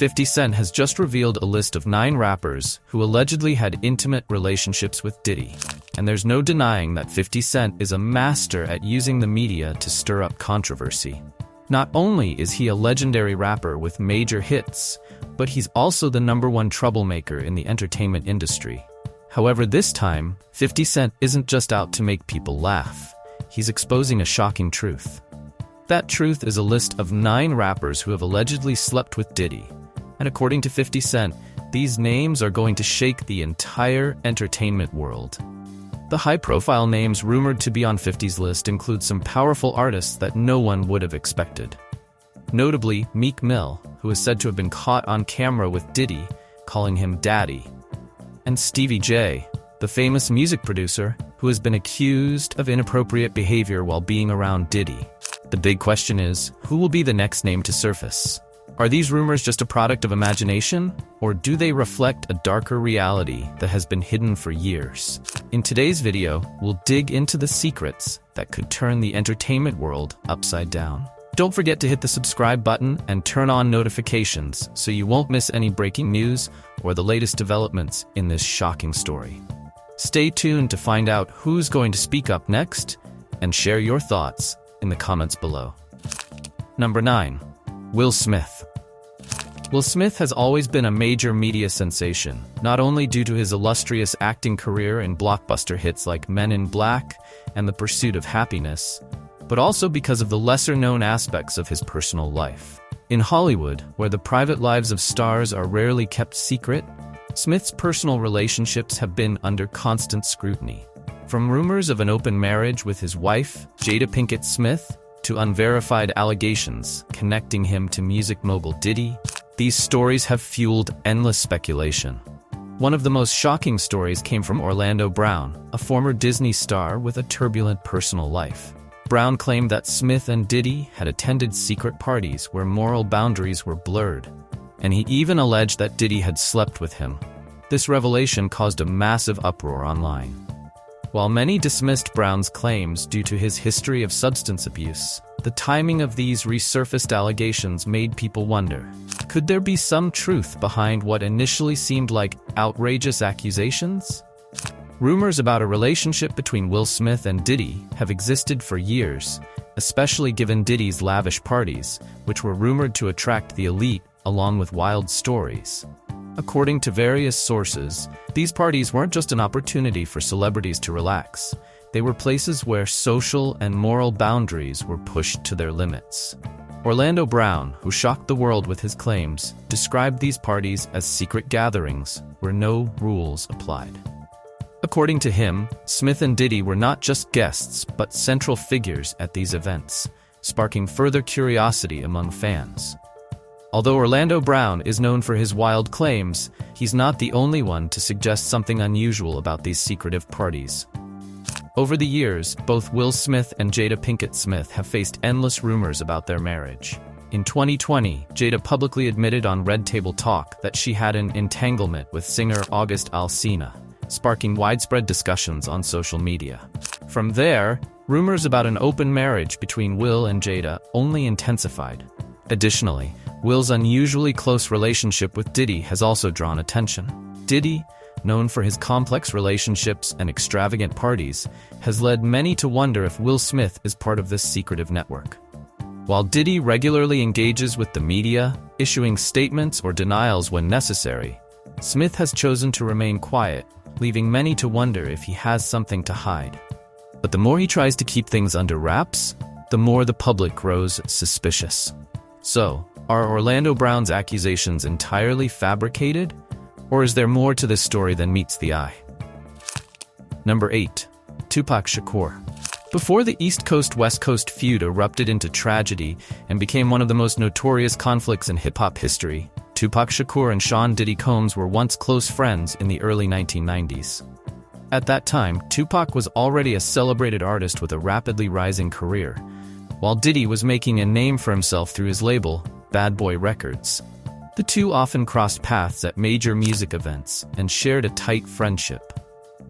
50 Cent has just revealed a list of 9 rappers who allegedly had intimate relationships with Diddy. And there's no denying that 50 Cent is a master at using the media to stir up controversy. Not only is he a legendary rapper with major hits, but he's also the #1 troublemaker in the entertainment industry. However, this time, 50 Cent isn't just out to make people laugh. He's exposing a shocking truth. That truth is a list of 9 rappers who have allegedly slept with Diddy. And according to 50 Cent, these names are going to shake the entire entertainment world. The high-profile names rumored to be on 50's list include some powerful artists that no one would have expected. Notably, Meek Mill, who is said to have been caught on camera with Diddy, calling him Daddy. And Stevie J, the famous music producer, who has been accused of inappropriate behavior while being around Diddy. The big question is, who will be the next name to surface? Are these rumors just a product of imagination, or do they reflect a darker reality that has been hidden for years? In today's video, we'll dig into the secrets that could turn the entertainment world upside down. Don't forget to hit the subscribe button and turn on notifications so you won't miss any breaking news or the latest developments in this shocking story. Stay tuned to find out who's going to speak up next, and share your thoughts in the comments below. Number 9. Will Smith. Will Smith has always been a major media sensation, not only due to his illustrious acting career in blockbuster hits like Men in Black and The Pursuit of Happiness, but also because of the lesser-known aspects of his personal life. In Hollywood, where the private lives of stars are rarely kept secret, Smith's personal relationships have been under constant scrutiny. From rumors of an open marriage with his wife, Jada Pinkett Smith, to unverified allegations connecting him to music mogul Diddy, these stories have fueled endless speculation. One of the most shocking stories came from Orlando Brown, a former Disney star with a turbulent personal life. Brown claimed that Smith and Diddy had attended secret parties where moral boundaries were blurred, and he even alleged that Diddy had slept with him. This revelation caused a massive uproar online. While many dismissed Brown's claims due to his history of substance abuse, the timing of these resurfaced allegations made people wonder, could there be some truth behind what initially seemed like outrageous accusations? Rumors about a relationship between Will Smith and Diddy have existed for years, especially given Diddy's lavish parties, which were rumored to attract the elite along with wild stories. According to various sources, these parties weren't just an opportunity for celebrities to relax. They were places where social and moral boundaries were pushed to their limits. Orlando Brown, who shocked the world with his claims, described these parties as secret gatherings where no rules applied. According to him, Smith and Diddy were not just guests but central figures at these events, sparking further curiosity among fans. Although Orlando Brown is known for his wild claims, he's not the only one to suggest something unusual about these secretive parties. Over the years, both Will Smith and Jada Pinkett Smith have faced endless rumors about their marriage. In 2020, Jada publicly admitted on Red Table Talk that she had an entanglement with singer August Alsina, sparking widespread discussions on social media. From there, rumors about an open marriage between Will and Jada only intensified. Additionally, Will's unusually close relationship with Diddy has also drawn attention. Diddy, known for his complex relationships and extravagant parties, has led many to wonder if Will Smith is part of this secretive network. While Diddy regularly engages with the media, issuing statements or denials when necessary, Smith has chosen to remain quiet, leaving many to wonder if he has something to hide. But the more he tries to keep things under wraps, the more the public grows suspicious. So, are Orlando Brown's accusations entirely fabricated? Or is there more to this story than meets the eye? Number 8. Tupac Shakur. Before the East Coast-West Coast feud erupted into tragedy and became one of the most notorious conflicts in hip-hop history, Tupac Shakur and Sean Diddy Combs were once close friends in the early 1990s. At that time, Tupac was already a celebrated artist with a rapidly rising career, while Diddy was making a name for himself through his label, Bad Boy Records. The two often crossed paths at major music events and shared a tight friendship.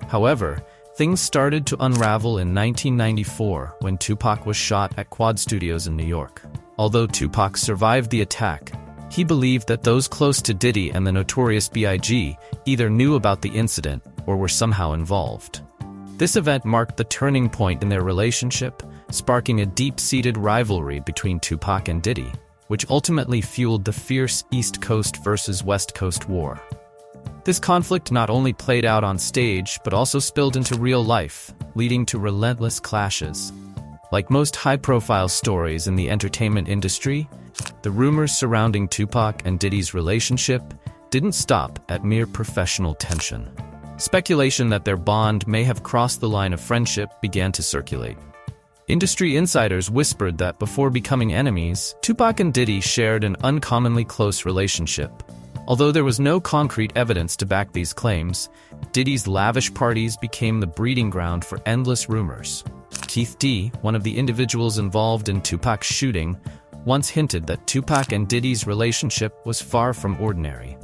However, things started to unravel in 1994 when Tupac was shot at Quad Studios in New York. Although Tupac survived the attack, He believed that those close to Diddy and the Notorious B.I.G. either knew about the incident or were somehow involved. This event marked the turning point in their relationship, sparking a deep-seated rivalry between Tupac and Diddy, which ultimately fueled the fierce East Coast versus West Coast war. This conflict not only played out on stage, but also spilled into real life, leading to relentless clashes. Like most high-profile stories in the entertainment industry, the rumors surrounding Tupac and Diddy's relationship didn't stop at mere professional tension. Speculation that their bond may have crossed the line of friendship began to circulate. Industry insiders whispered that before becoming enemies, Tupac and Diddy shared an uncommonly close relationship. Although there was no concrete evidence to back these claims, Diddy's lavish parties became the breeding ground for endless rumors. Keith D., one of the individuals involved in Tupac's shooting, once hinted that Tupac and Diddy's relationship was far from ordinary.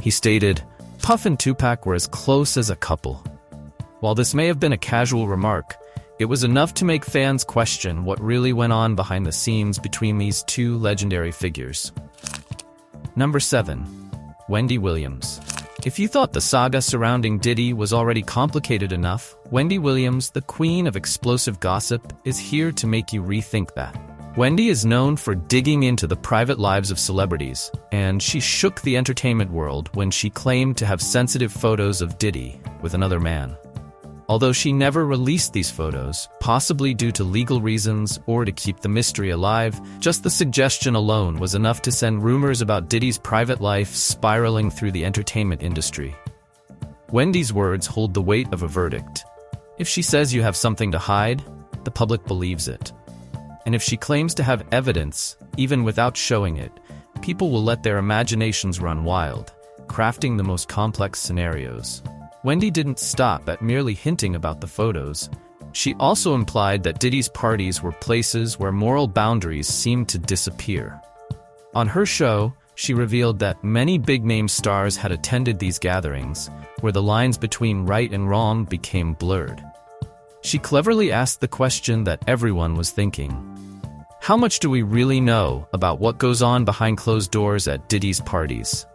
He stated, "Puff and Tupac were as close as a couple." While this may have been a casual remark, it was enough to make fans question what really went on behind the scenes between these two legendary figures. Number 7. Wendy Williams. If you thought the saga surrounding Diddy was already complicated enough, Wendy Williams, the queen of explosive gossip, is here to make you rethink that. Wendy is known for digging into the private lives of celebrities, and she shook the entertainment world when she claimed to have sensitive photos of Diddy with another man. Although she never released these photos, possibly due to legal reasons or to keep the mystery alive, just the suggestion alone was enough to send rumors about Diddy's private life spiraling through the entertainment industry. Wendy's words hold the weight of a verdict. If she says you have something to hide, the public believes it. And if she claims to have evidence, even without showing it, people will let their imaginations run wild, crafting the most complex scenarios. Wendy didn't stop at merely hinting about the photos. She also implied that Diddy's parties were places where moral boundaries seemed to disappear. On her show, she revealed that many big-name stars had attended these gatherings, where the lines between right and wrong became blurred. She cleverly asked the question that everyone was thinking. How much do we really know about what goes on behind closed doors at Diddy's parties?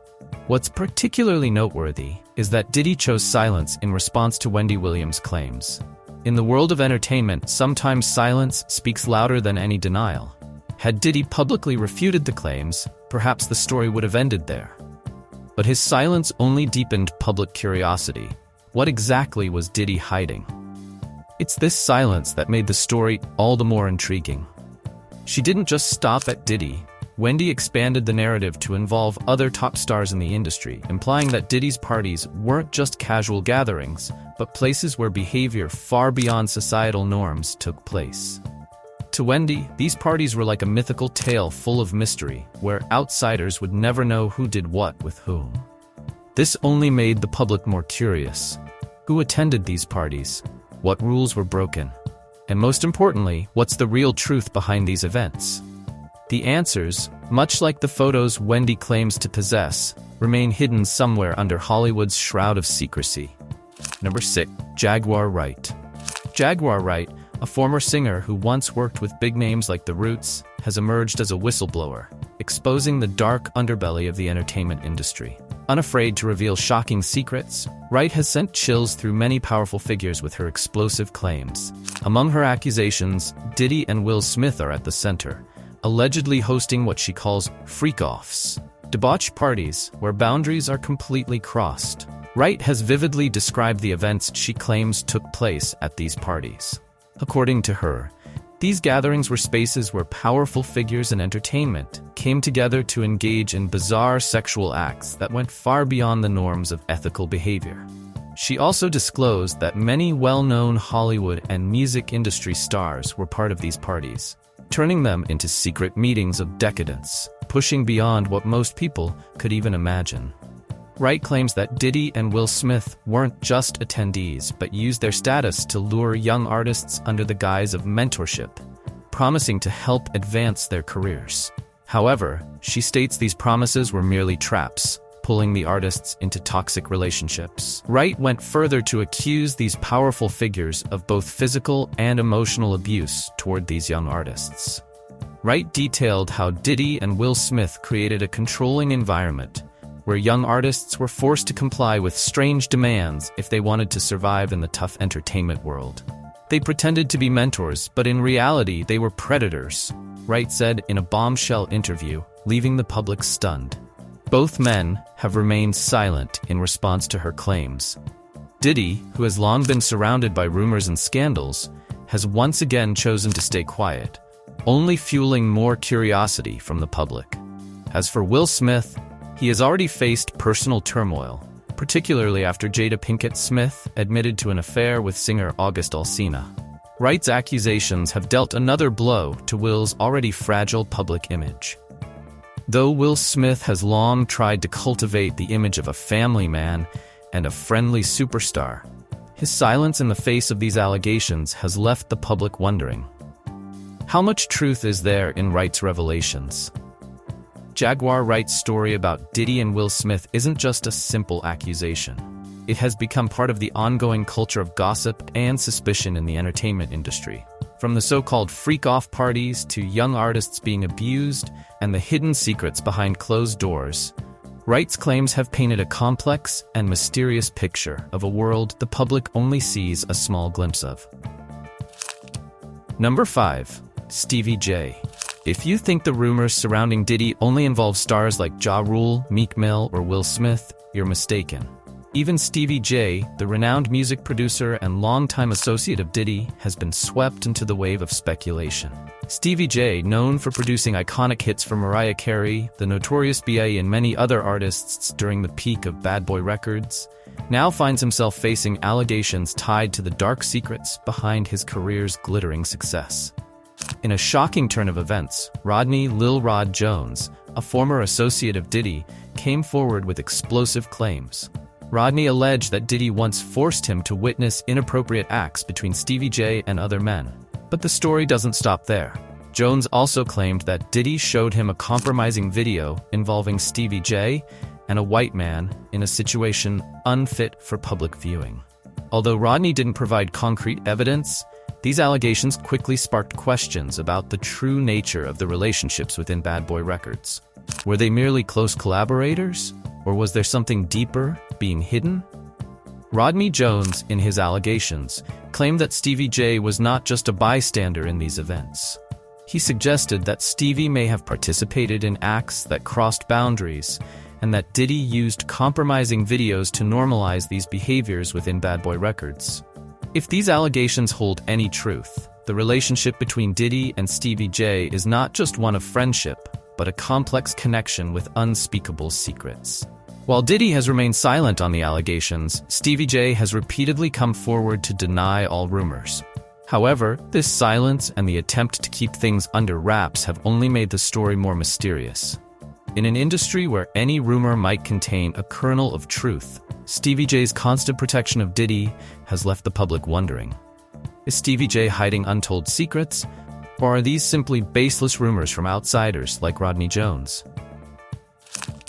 What's particularly noteworthy is that Diddy chose silence in response to Wendy Williams' claims. In the world of entertainment, sometimes silence speaks louder than any denial. Had Diddy publicly refuted the claims, perhaps the story would have ended there. But his silence only deepened public curiosity. What exactly was Diddy hiding? It's this silence that made the story all the more intriguing. She didn't just stop at Diddy. Wendy expanded the narrative to involve other top stars in the industry, implying that Diddy's parties weren't just casual gatherings, but places where behavior far beyond societal norms took place. To Wendy, these parties were like a mythical tale full of mystery, where outsiders would never know who did what with whom. This only made the public more curious. Who attended these parties? What rules were broken? And most importantly, what's the real truth behind these events? The answers, much like the photos Wendy claims to possess, remain hidden somewhere under Hollywood's shroud of secrecy. Number 6. Jaguar Wright. Jaguar Wright, a former singer who once worked with big names like The Roots, has emerged as a whistleblower, exposing the dark underbelly of the entertainment industry. Unafraid to reveal shocking secrets, Wright has sent chills through many powerful figures with her explosive claims. Among her accusations, Diddy and Will Smith are at the center, allegedly hosting what she calls freak-offs, debauched parties where boundaries are completely crossed. Wright has vividly described the events she claims took place at these parties. According to her, these gatherings were spaces where powerful figures in entertainment came together to engage in bizarre sexual acts that went far beyond the norms of ethical behavior. She also disclosed that many well-known Hollywood and music industry stars were part of these parties, turning them into secret meetings of decadence, pushing beyond what most people could even imagine. Wright claims that Diddy and Will Smith weren't just attendees but used their status to lure young artists under the guise of mentorship, promising to help advance their careers. However, she states these promises were merely traps, pulling the artists into toxic relationships. Wright went further to accuse these powerful figures of both physical and emotional abuse toward these young artists. Wright detailed how Diddy and Will Smith created a controlling environment where young artists were forced to comply with strange demands if they wanted to survive in the tough entertainment world. They pretended to be mentors, but in reality they were predators, Wright said in a bombshell interview, leaving the public stunned. Both men have remained silent in response to her claims. Diddy, who has long been surrounded by rumors and scandals, has once again chosen to stay quiet, only fueling more curiosity from the public. As for Will Smith, he has already faced personal turmoil, particularly after Jada Pinkett Smith admitted to an affair with singer August Alsina. Wright's accusations have dealt another blow to Will's already fragile public image. Though Will Smith has long tried to cultivate the image of a family man and a friendly superstar, his silence in the face of these allegations has left the public wondering. How much truth is there in Wright's revelations? Jaguar Wright's story about Diddy and Will Smith isn't just a simple accusation. It has become part of the ongoing culture of gossip and suspicion in the entertainment industry. From the so-called freak-off parties to young artists being abused and the hidden secrets behind closed doors, Wright's claims have painted a complex and mysterious picture of a world the public only sees a small glimpse of. Number 5. Stevie J. If you think the rumors surrounding Diddy only involve stars like Ja Rule, Meek Mill, or Will Smith, you're mistaken. Even Stevie J, the renowned music producer and longtime associate of Diddy, has been swept into the wave of speculation. Stevie J, known for producing iconic hits for Mariah Carey, the Notorious B.I.G. and many other artists during the peak of Bad Boy Records, now finds himself facing allegations tied to the dark secrets behind his career's glittering success. In a shocking turn of events, Rodney "Lil Rod" Jones, a former associate of Diddy, came forward with explosive claims. Rodney alleged that Diddy once forced him to witness inappropriate acts between Stevie J and other men. But the story doesn't stop there. Jones also claimed that Diddy showed him a compromising video involving Stevie J and a white man in a situation unfit for public viewing. Although Rodney didn't provide concrete evidence, these allegations quickly sparked questions about the true nature of the relationships within Bad Boy Records. Were they merely close collaborators, or was there something deeper being hidden? Rodney Jones, in his allegations, claimed that Stevie J was not just a bystander in these events. He suggested that Stevie may have participated in acts that crossed boundaries, and that Diddy used compromising videos to normalize these behaviors within Bad Boy Records. If these allegations hold any truth, the relationship between Diddy and Stevie J is not just one of friendship, but a complex connection with unspeakable secrets. While Diddy has remained silent on the allegations, Stevie J has repeatedly come forward to deny all rumors. However, this silence and the attempt to keep things under wraps have only made the story more mysterious. In an industry where any rumor might contain a kernel of truth, Stevie J's constant protection of Diddy has left the public wondering. Is Stevie J hiding untold secrets, or are these simply baseless rumors from outsiders like Rodney Jones?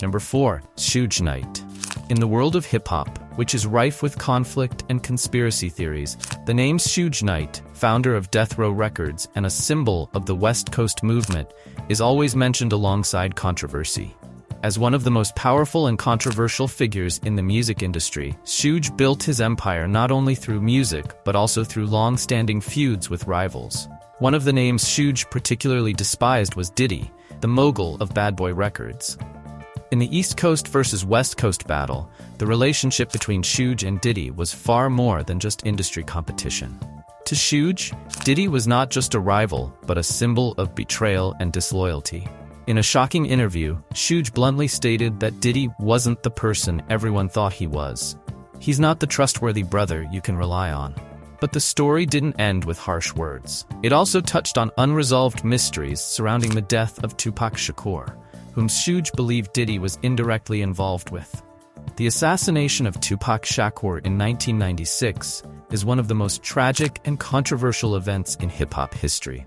Number 4. Suge Knight. In the world of hip-hop, which is rife with conflict and conspiracy theories, the name Suge Knight, founder of Death Row Records and a symbol of the West Coast movement, is always mentioned alongside controversy. As one of the most powerful and controversial figures in the music industry, Suge built his empire not only through music but also through long-standing feuds with rivals. One of the names Suge particularly despised was Diddy, the mogul of Bad Boy Records. In the East Coast versus West Coast battle, the relationship between Suge and Diddy was far more than just industry competition. To Suge, Diddy was not just a rival, but a symbol of betrayal and disloyalty. In a shocking interview, Suge bluntly stated that Diddy wasn't the person everyone thought he was. He's not the trustworthy brother you can rely on. But the story didn't end with harsh words. It also touched on unresolved mysteries surrounding the death of Tupac Shakur, whom Suge believed Diddy was indirectly involved with. The assassination of Tupac Shakur in 1996 is one of the most tragic and controversial events in hip-hop history.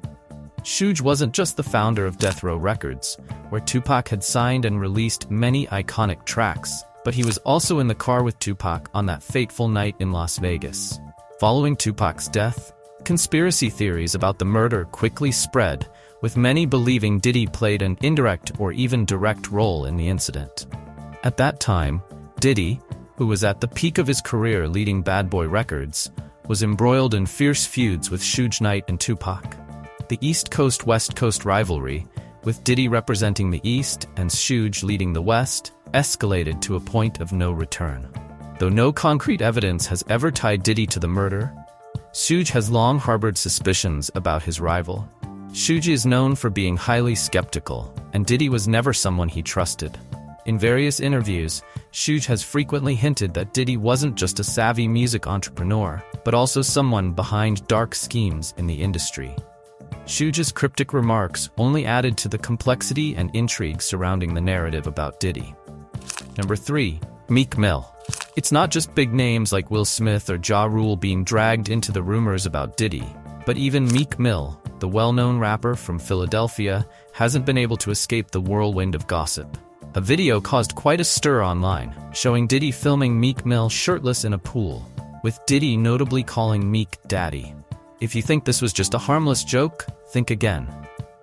Suge wasn't just the founder of Death Row Records, where Tupac had signed and released many iconic tracks, but he was also in the car with Tupac on that fateful night in Las Vegas. Following Tupac's death, conspiracy theories about the murder quickly spread, with many believing Diddy played an indirect or even direct role in the incident. At that time, Diddy, who was at the peak of his career leading Bad Boy Records, was embroiled in fierce feuds with Suge Knight and Tupac. The East Coast-West Coast rivalry, with Diddy representing the East and Suge leading the West, escalated to a point of no return. Though no concrete evidence has ever tied Diddy to the murder, Suge has long harbored suspicions about his rival. Suge is known for being highly skeptical, and Diddy was never someone he trusted. In various interviews, Suge has frequently hinted that Diddy wasn't just a savvy music entrepreneur, but also someone behind dark schemes in the industry. Suge's cryptic remarks only added to the complexity and intrigue surrounding the narrative about Diddy. Number 3. Meek Mill. It's not just big names like Will Smith or Ja Rule being dragged into the rumors about Diddy, but even Meek Mill, the well-known rapper from Philadelphia, hasn't been able to escape the whirlwind of gossip. A video caused quite a stir online, showing Diddy filming Meek Mill shirtless in a pool, with Diddy notably calling Meek Daddy. If you think this was just a harmless joke, think again.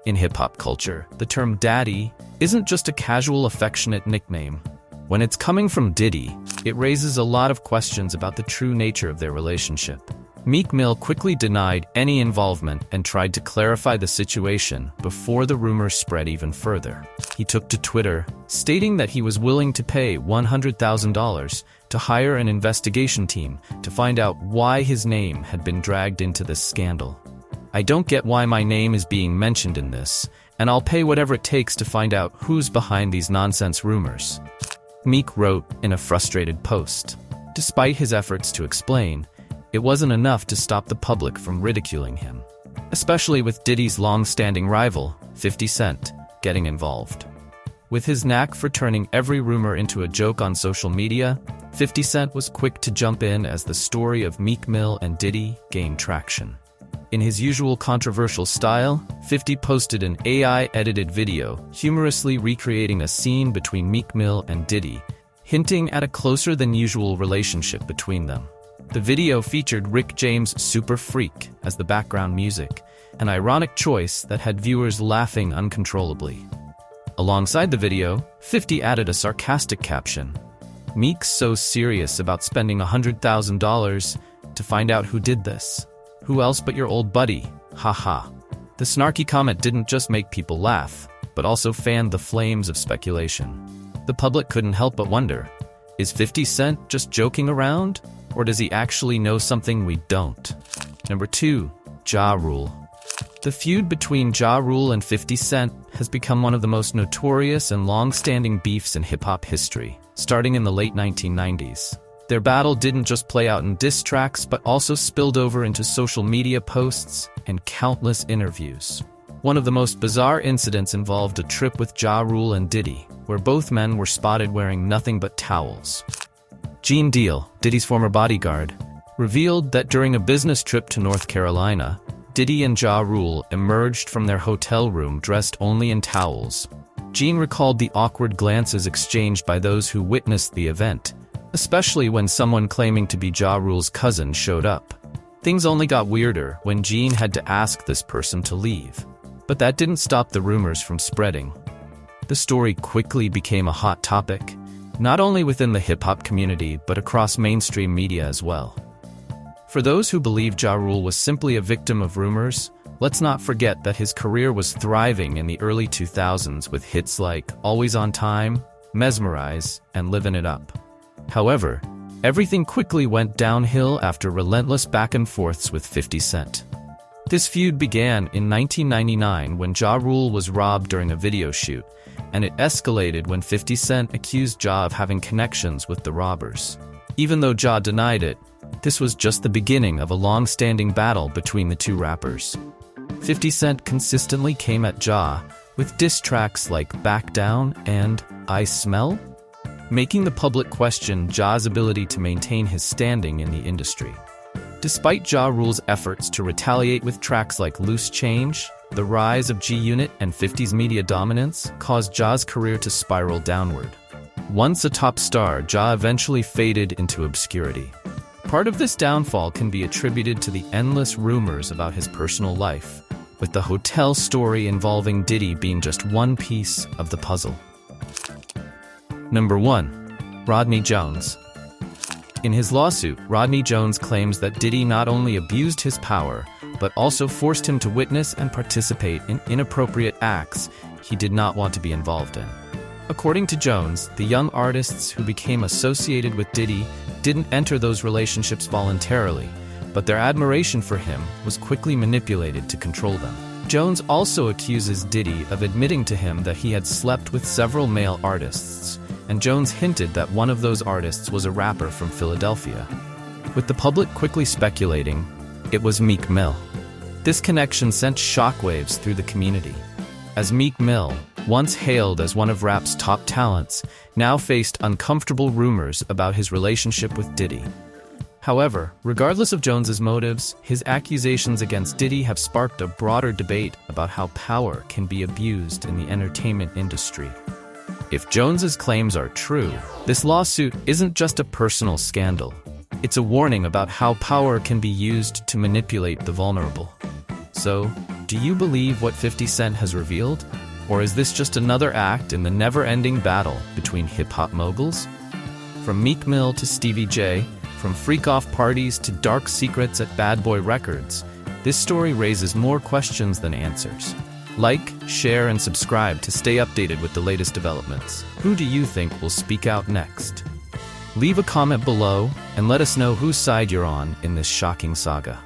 In hip-hop culture, the term daddy isn't just a casual affectionate nickname. When it's coming from Diddy, it raises a lot of questions about the true nature of their relationship. Meek Mill quickly denied any involvement and tried to clarify the situation before the rumors spread even further. He took to Twitter, stating that he was willing to pay $100,000 to hire an investigation team to find out why his name had been dragged into this scandal. "I don't get why my name is being mentioned in this, and I'll pay whatever it takes to find out who's behind these nonsense rumors," Meek wrote in a frustrated post. Despite his efforts to explain, it wasn't enough to stop the public from ridiculing him, especially with Diddy's long-standing rival, 50 Cent, getting involved. With his knack for turning every rumor into a joke on social media, 50 Cent was quick to jump in as the story of Meek Mill and Diddy gained traction. In his usual controversial style, 50 posted an AI-edited video humorously recreating a scene between Meek Mill and Diddy, hinting at a closer-than-usual relationship between them. The video featured Rick James' Super Freak as the background music, an ironic choice that had viewers laughing uncontrollably. Alongside the video, 50 added a sarcastic caption, "Meek's so serious about spending $100,000 to find out who did this. Who else but your old buddy, haha." The snarky comment didn't just make people laugh, but also fanned the flames of speculation. The public couldn't help but wonder, is 50 Cent just joking around? Or does he actually know something we don't? Number 2. Ja Rule. The feud between Ja Rule and 50 Cent has become one of the most notorious and long-standing beefs in hip-hop history, starting in the late 1990s. Their battle didn't just play out in diss tracks, but also spilled over into social media posts and countless interviews. One of the most bizarre incidents involved a trip with Ja Rule and Diddy, where both men were spotted wearing nothing but towels. Gene Deal, Diddy's former bodyguard, revealed that during a business trip to North Carolina, Diddy and Ja Rule emerged from their hotel room dressed only in towels. Gene recalled the awkward glances exchanged by those who witnessed the event, especially when someone claiming to be Ja Rule's cousin showed up. Things only got weirder when Gene had to ask this person to leave. But that didn't stop the rumors from spreading. The story quickly became a hot topic, not only within the hip-hop community, but across mainstream media as well. For those who believe Ja Rule was simply a victim of rumors, let's not forget that his career was thriving in the early 2000s with hits like Always on Time, Mesmerize, and Livin' It Up. However, everything quickly went downhill after relentless back-and-forths with 50 Cent. This feud began in 1999 when Ja Rule was robbed during a video shoot, and it escalated when 50 Cent accused Ja of having connections with the robbers. Even though Ja denied it, this was just the beginning of a long-standing battle between the two rappers. 50 Cent consistently came at Ja with diss tracks like Back Down and I Smell, making the public question Ja's ability to maintain his standing in the industry. Despite Ja Rule's efforts to retaliate with tracks like Loose Change, the rise of G-Unit and 50's media dominance caused Ja's career to spiral downward. Once a top star, Ja eventually faded into obscurity. Part of this downfall can be attributed to the endless rumors about his personal life, with the hotel story involving Diddy being just one piece of the puzzle. Number 1. Rodney Jones. In his lawsuit, Rodney Jones claims that Diddy not only abused his power, but also forced him to witness and participate in inappropriate acts he did not want to be involved in. According to Jones, the young artists who became associated with Diddy didn't enter those relationships voluntarily, but their admiration for him was quickly manipulated to control them. Jones also accuses Diddy of admitting to him that he had slept with several male artists, and Jones hinted that one of those artists was a rapper from Philadelphia, with the public quickly speculating it was Meek Mill. This connection sent shockwaves through the community, as Meek Mill, once hailed as one of rap's top talents, now faced uncomfortable rumors about his relationship with Diddy. However, regardless of Jones's motives, his accusations against Diddy have sparked a broader debate about how power can be abused in the entertainment industry. If Jones's claims are true, this lawsuit isn't just a personal scandal. It's a warning about how power can be used to manipulate the vulnerable. So, do you believe what 50 Cent has revealed? Or is this just another act in the never-ending battle between hip-hop moguls? From Meek Mill to Stevie J, from freak-off parties to dark secrets at Bad Boy Records, this story raises more questions than answers. Like, share, and subscribe to stay updated with the latest developments. Who do you think will speak out next? Leave a comment below and let us know whose side you're on in this shocking saga.